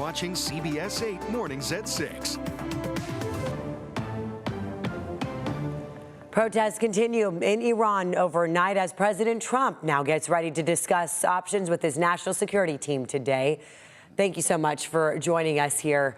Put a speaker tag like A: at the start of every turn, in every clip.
A: watching CBS 8 Mornings at 6.
B: Protests continue in Iran overnight as President Trump now gets ready to discuss options with his national security team today. Thank you so much for joining us here.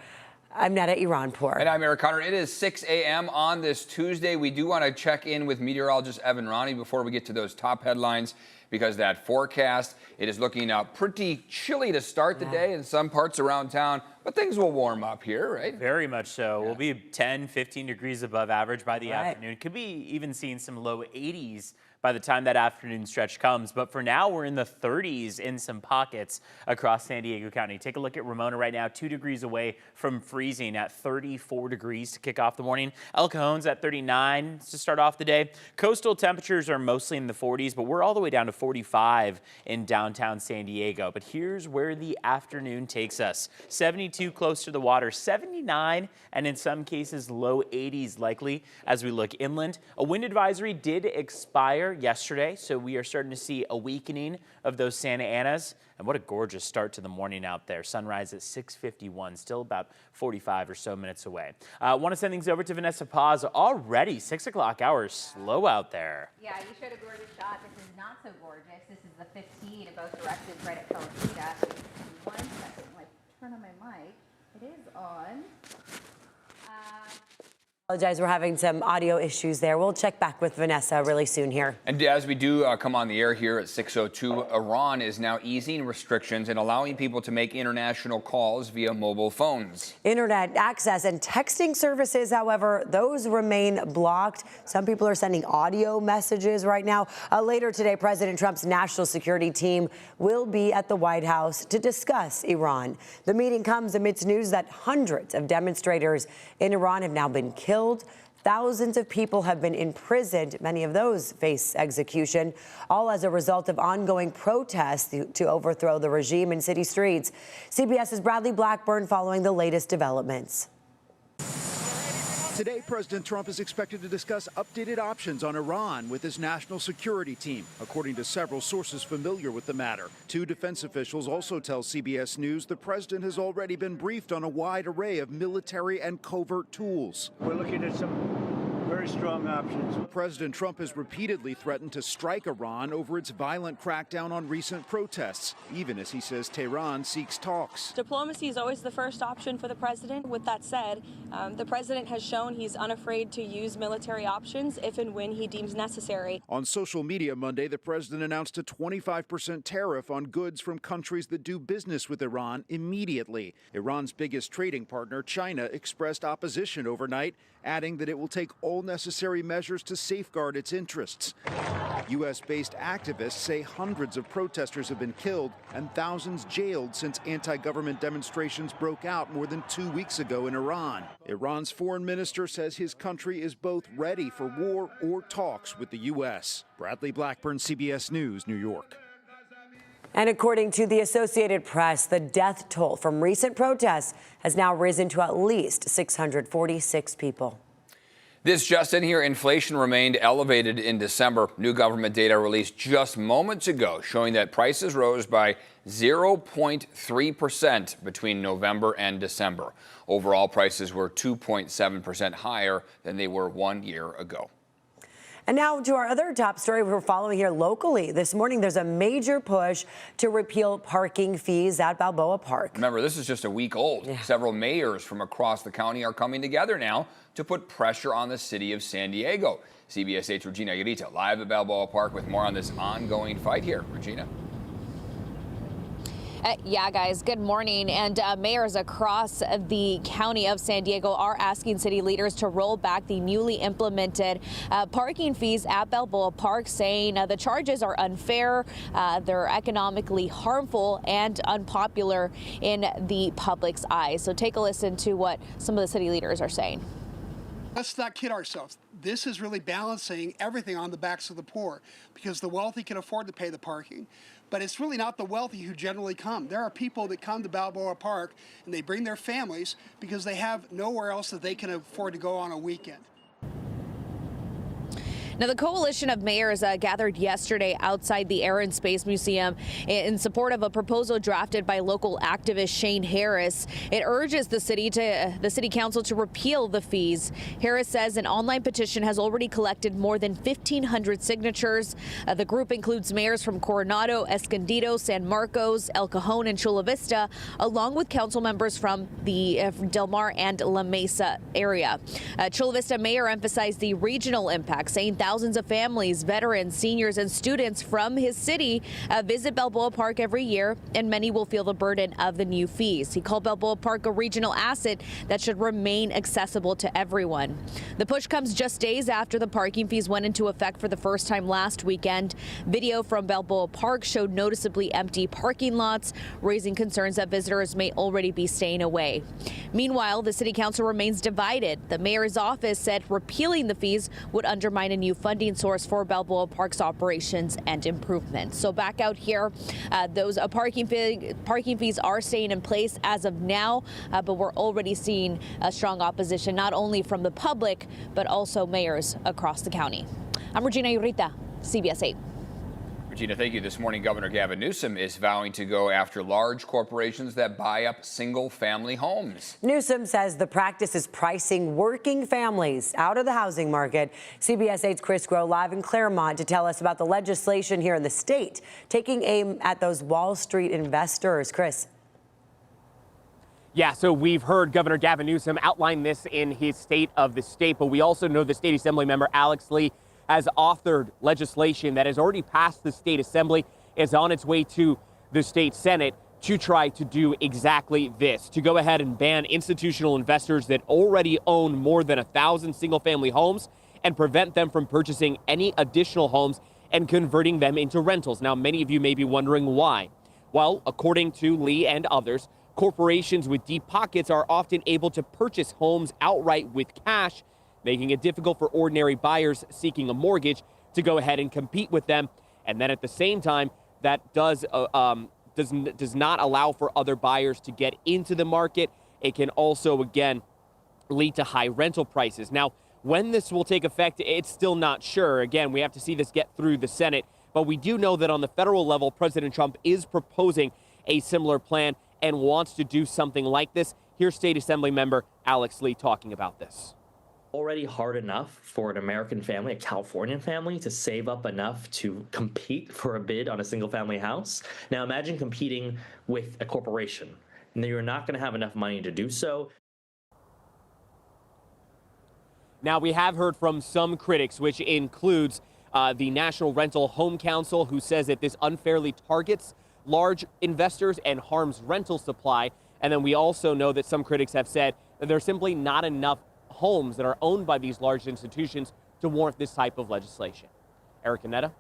B: I'm Netta Iranpour.
C: And I'm Eric Connor. It is 6 a.m. on this Tuesday. We do want to check in with meteorologist Evan Ronnie before we get to those top headlines, because that forecast, it is looking pretty chilly to start the day in some parts around town, but things will warm up here, right?
D: Very much so. We'll be 10, 15 degrees above average by the afternoon. Could be even seeing some low 80s by the time that afternoon stretch comes. But for now, we're in the 30s in some pockets across San Diego County. Take a look at Ramona right now, 2 degrees away from freezing at 34 degrees to kick off the morning. El Cajon's at 39 to start off the day. Coastal temperatures are mostly in the 40s, but we're all the way down to 45 in downtown San Diego. But here's where the afternoon takes us. 72 close to the water, 79, and in some cases low 80s likely as we look inland. A wind advisory did expire yesterday, so we are starting to see a weakening of those Santa Anas. And what a gorgeous start to the morning out there. Sunrise at 6:51, still about 45 or so minutes away. Want to send things over to Vanessa Paz. Already 6 o'clock hours slow out there.
E: Yeah, you showed a gorgeous shot. This is not so gorgeous. This is the 15 in both directions right at Pelicita. One second, like turn on my mic. It is on.
B: Apologize, we're having some audio issues there. We'll check back with Vanessa really soon here.
C: And as we do come on the air here at 6:02, Iran is now easing restrictions and allowing people to make international calls via mobile phones.
B: Internet access and texting services, however, those remain blocked. Some people are sending audio messages right now. Later today, President Trump's national security team will be at the White House to discuss Iran. The meeting comes amidst news that hundreds of demonstrators in Iran have now been killed. Thousands of people have been imprisoned. Many of those face execution, all as a result of ongoing protests to overthrow the regime in city streets. CBS's Bradley Blackburn following the latest developments.
F: Today, President Trump is expected to discuss updated options on Iran with his national security team, according to several sources familiar with the matter. Two defense officials also tell CBS News the president has already been briefed on a wide array of military and covert tools.
G: We're looking at some very strong options.
F: President Trump has repeatedly threatened to strike Iran over its violent crackdown on recent protests, even as he says Tehran seeks talks.
H: Diplomacy is always the first option for the president. With that said, the president has shown he's unafraid to use military options if and when he deems necessary.
F: On social media Monday, the president announced a 25% tariff on goods from countries that do business with Iran immediately. Iran's biggest trading partner, China, expressed opposition overnight, adding that it will take all necessary measures to safeguard its interests. U.S.-based activists say hundreds of protesters have been killed and thousands jailed since anti-government demonstrations broke out more than 2 weeks ago in Iran. Iran's foreign minister says his country is both ready for war or talks with the U.S. Bradley Blackburn, CBS News, New York.
B: And according to the Associated Press, the death toll from recent protests has now risen to at least 646 people.
C: This just in here, inflation remained elevated in December. New government data released just moments ago showing that prices rose by 0.3% between November and December. Overall prices were 2.7% higher than they were 1 year ago.
B: And now to our other top story we're following here locally. This morning, there's a major push to repeal parking fees at Balboa Park.
C: Remember, this is just a week old. Several mayors from across the county are coming together now to put pressure on the city of San Diego. CBS 8's Regina Irita live at Balboa Park with more on this ongoing fight here. Regina.
E: Yeah, guys, good morning. And mayors across the county of San Diego are asking city leaders to roll back the newly implemented parking fees at Balboa Park, saying the charges are unfair, they're economically harmful and unpopular in the public's eyes. So take a listen to what some of the city leaders are saying.
I: Let's not kid ourselves. This is really balancing everything on the backs of the poor, because the wealthy can afford to pay the parking. But it's really not the wealthy who generally come. There are people that come to Balboa Park and they bring their families because they have nowhere else that they can afford to go on a weekend.
E: Now, the coalition of mayors gathered yesterday outside the Air and Space Museum in support of a proposal drafted by local activist Shane Harris. It urges the city council to repeal the fees. Harris says an online petition has already collected more than 1,500 signatures. The group includes mayors from Coronado, Escondido, San Marcos, El Cajon, and Chula Vista, along with council members from the Del Mar and La Mesa area. Chula Vista mayor emphasized the regional impact, saying thousands of families, veterans, seniors, and students from his city visit Balboa Park every year, and many will feel the burden of the new fees. He called Balboa Park a regional asset that should remain accessible to everyone. The push comes just days after the parking fees went into effect for the first time last weekend. Video from Balboa Park showed noticeably empty parking lots, raising concerns that visitors may already be staying away. Meanwhile, the city council remains divided. The mayor's office said repealing the fees would undermine a new funding source for Balboa Park's operations and improvements. So back out here, those parking fees are staying in place as of now, but we're already seeing a strong opposition, not only from the public, but also mayors across the county. I'm Regina Urita, CBS 8.
C: Regina, thank you. This morning, Governor Gavin Newsom is vowing to go after large corporations that buy up single-family homes.
B: Newsom says the practice is pricing working families out of the housing market. CBS 8's Chris Groh live in Claremont to tell us about the legislation here in the state, taking aim at those Wall Street investors. Chris.
J: Yeah, so we've heard Governor Gavin Newsom outline this in his State of the State, but we also know the State Assembly member Alex Lee has authored legislation that has already passed the State Assembly, is on its way to the State Senate to try to do exactly this, to go ahead and ban institutional investors that already own more than 1,000 single-family homes and prevent them from purchasing any additional homes and converting them into rentals. Now, many of you may be wondering why. Well, according to Lee and others, corporations with deep pockets are often able to purchase homes outright with cash, making it difficult for ordinary buyers seeking a mortgage to go ahead and compete with them. And then at the same time, that does not allow for other buyers to get into the market. It can also, again, lead to high rental prices. Now, when this will take effect, it's still not sure. Again, we have to see this get through the Senate. But we do know that on the federal level, President Trump is proposing a similar plan and wants to do something like this. Here's State Assembly member Alex Lee talking about this.
K: Already hard enough for an American family, a Californian family, to save up enough to compete for a bid on a single family house. Now imagine competing with a corporation, and you're not going to have enough money to do so.
J: Now, we have heard from some critics, which includes the National Rental Home Council, who says that this unfairly targets large investors and harms rental supply. And then we also know that some critics have said that there's simply not enough homes that are owned by these large institutions to warrant this type of legislation. Eric Canetta.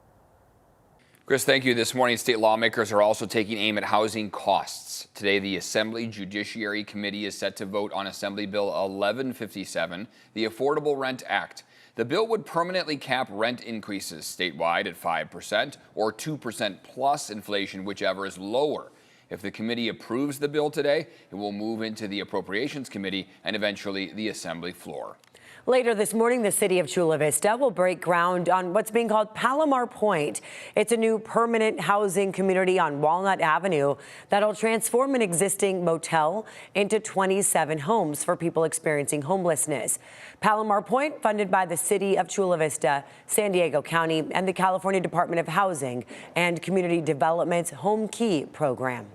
C: Chris, thank you. This morning, state lawmakers are also taking aim at housing costs. Today, the Assembly Judiciary Committee is set to vote on Assembly Bill 1157, the Affordable Rent Act. The bill would permanently cap rent increases statewide at 5% or 2% plus inflation, whichever is lower. If the committee approves the bill today, it will move into the Appropriations Committee and eventually the Assembly floor.
B: Later this morning, the city of Chula Vista will break ground on what's being called Palomar Point. It's a new permanent housing community on Walnut Avenue that'll transform an existing motel into 27 homes for people experiencing homelessness. Palomar Point, funded by the city of Chula Vista, San Diego County, and the California Department of Housing and Community Development's Home Key program.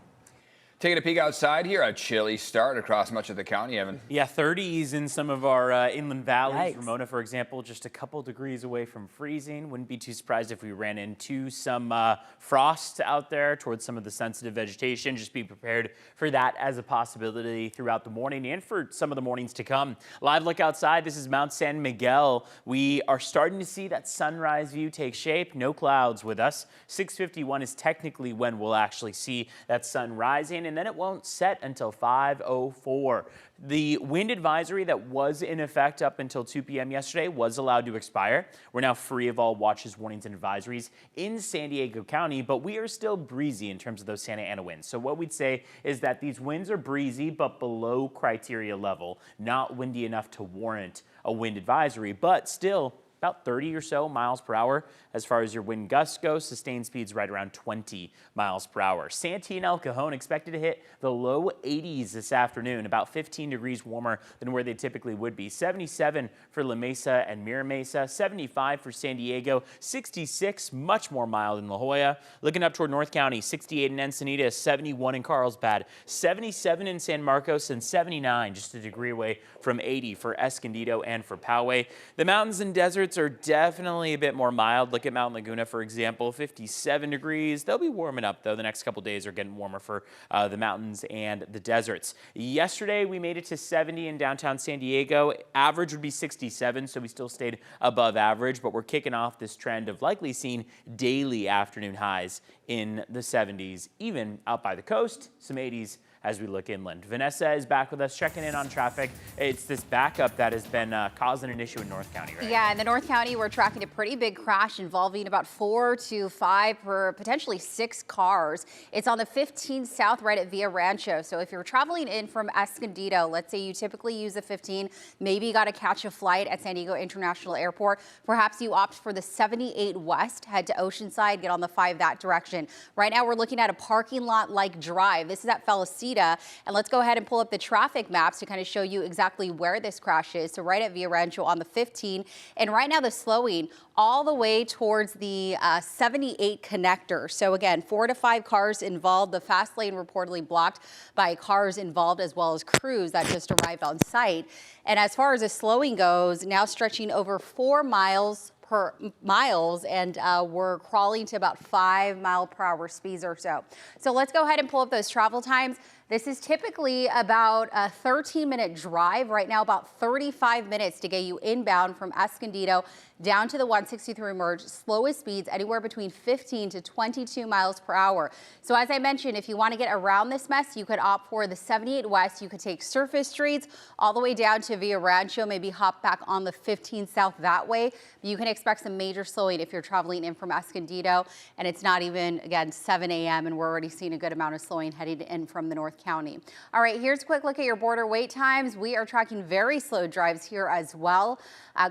C: Taking a peek outside here, a chilly start across much of the county, Evan.
D: Yeah, 30s in some of our inland valleys.
B: Yikes.
D: Ramona, for example, just a couple degrees away from freezing. Wouldn't be too surprised if we ran into some frost out there towards some of the sensitive vegetation. Just be prepared for that as a possibility throughout the morning and for some of the mornings to come. Live look outside. This is Mount San Miguel. We are starting to see that sunrise view take shape. No clouds with us. 6:51 is technically when we'll actually see that sun rising, and then it won't set until 5:04. The wind advisory that was in effect up until 2 p.m. yesterday was allowed to expire. We're now free of all watches, warnings, and advisories in San Diego County, but we are still breezy in terms of those Santa Ana winds. So what we'd say is that these winds are breezy, but below criteria level, not windy enough to warrant a wind advisory, but still about 30 or so miles per hour. As far as your wind gusts go, sustained speeds right around 20 miles per hour. Santee and El Cajon expected to hit the low 80s this afternoon, about 15 degrees warmer than where they typically would be. 77 for La Mesa and Mira Mesa, 75 for San Diego, 66, much more mild in La Jolla. Looking up toward North County, 68 in Encinitas, 71 in Carlsbad, 77 in San Marcos, and 79, just a degree away from 80 for Escondido and for Poway. The mountains and deserts are definitely a bit more mild. Look at Mount Laguna, for example, 57 degrees. They'll be warming up, though. The next couple days are getting warmer for the mountains and the deserts. Yesterday, we made it to 70 in downtown San Diego. Average would be 67, so we still stayed above average, but we're kicking off this trend of likely seeing daily afternoon highs in the 70s, even out by the coast, some 80s as we look inland. Vanessa is back with us, checking in on traffic. It's this backup that has been causing an issue in North County, right?
L: Yeah, in the North County, we're tracking a pretty big crash involving about 4 to 5 or potentially 6 cars. It's on the 15 South right at Villa Rancho. So if you're traveling in from Escondido, let's say you typically use the 15, maybe you got to catch a flight at San Diego International Airport. Perhaps you opt for the 78 West, head to Oceanside, get on the 5 that direction. Right now, we're looking at a parking lot-like drive. This is at Felicita. And let's go ahead and pull up the traffic maps to kind of show you exactly where this crash is. So right at Villa Rancho on the 15. And right now the slowing all the way towards the 78 connector. So again, 4 to 5 cars involved. The fast lane reportedly blocked by cars involved as well as crews that just arrived on site. And as far as the slowing goes, now stretching over 4 miles and we're crawling to about 5 mile per hour speeds or so. So let's go ahead and pull up those travel times. This is typically about a 13-minute drive. Right now, about 35 minutes to get you inbound from Escondido down to the 163 merge. Slowest speeds anywhere between 15 to 22 miles per hour. So as I mentioned, if you want to get around this mess, you could opt for the 78 West. You could take surface streets all the way down to Villa Rancho, maybe hop back on the 15 South that way. You can expect some major slowing if you're traveling in from Escondido, and it's not even, again, 7 a.m. and we're already seeing a good amount of slowing heading in from the North County. All right, here's a quick look at your border wait times. We are tracking very slow drives here as well.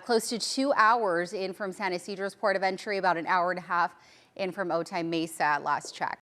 L: Close to 2 hours in from San Ysidro's port of entry, about an hour and a half in from Otay Mesa at last check.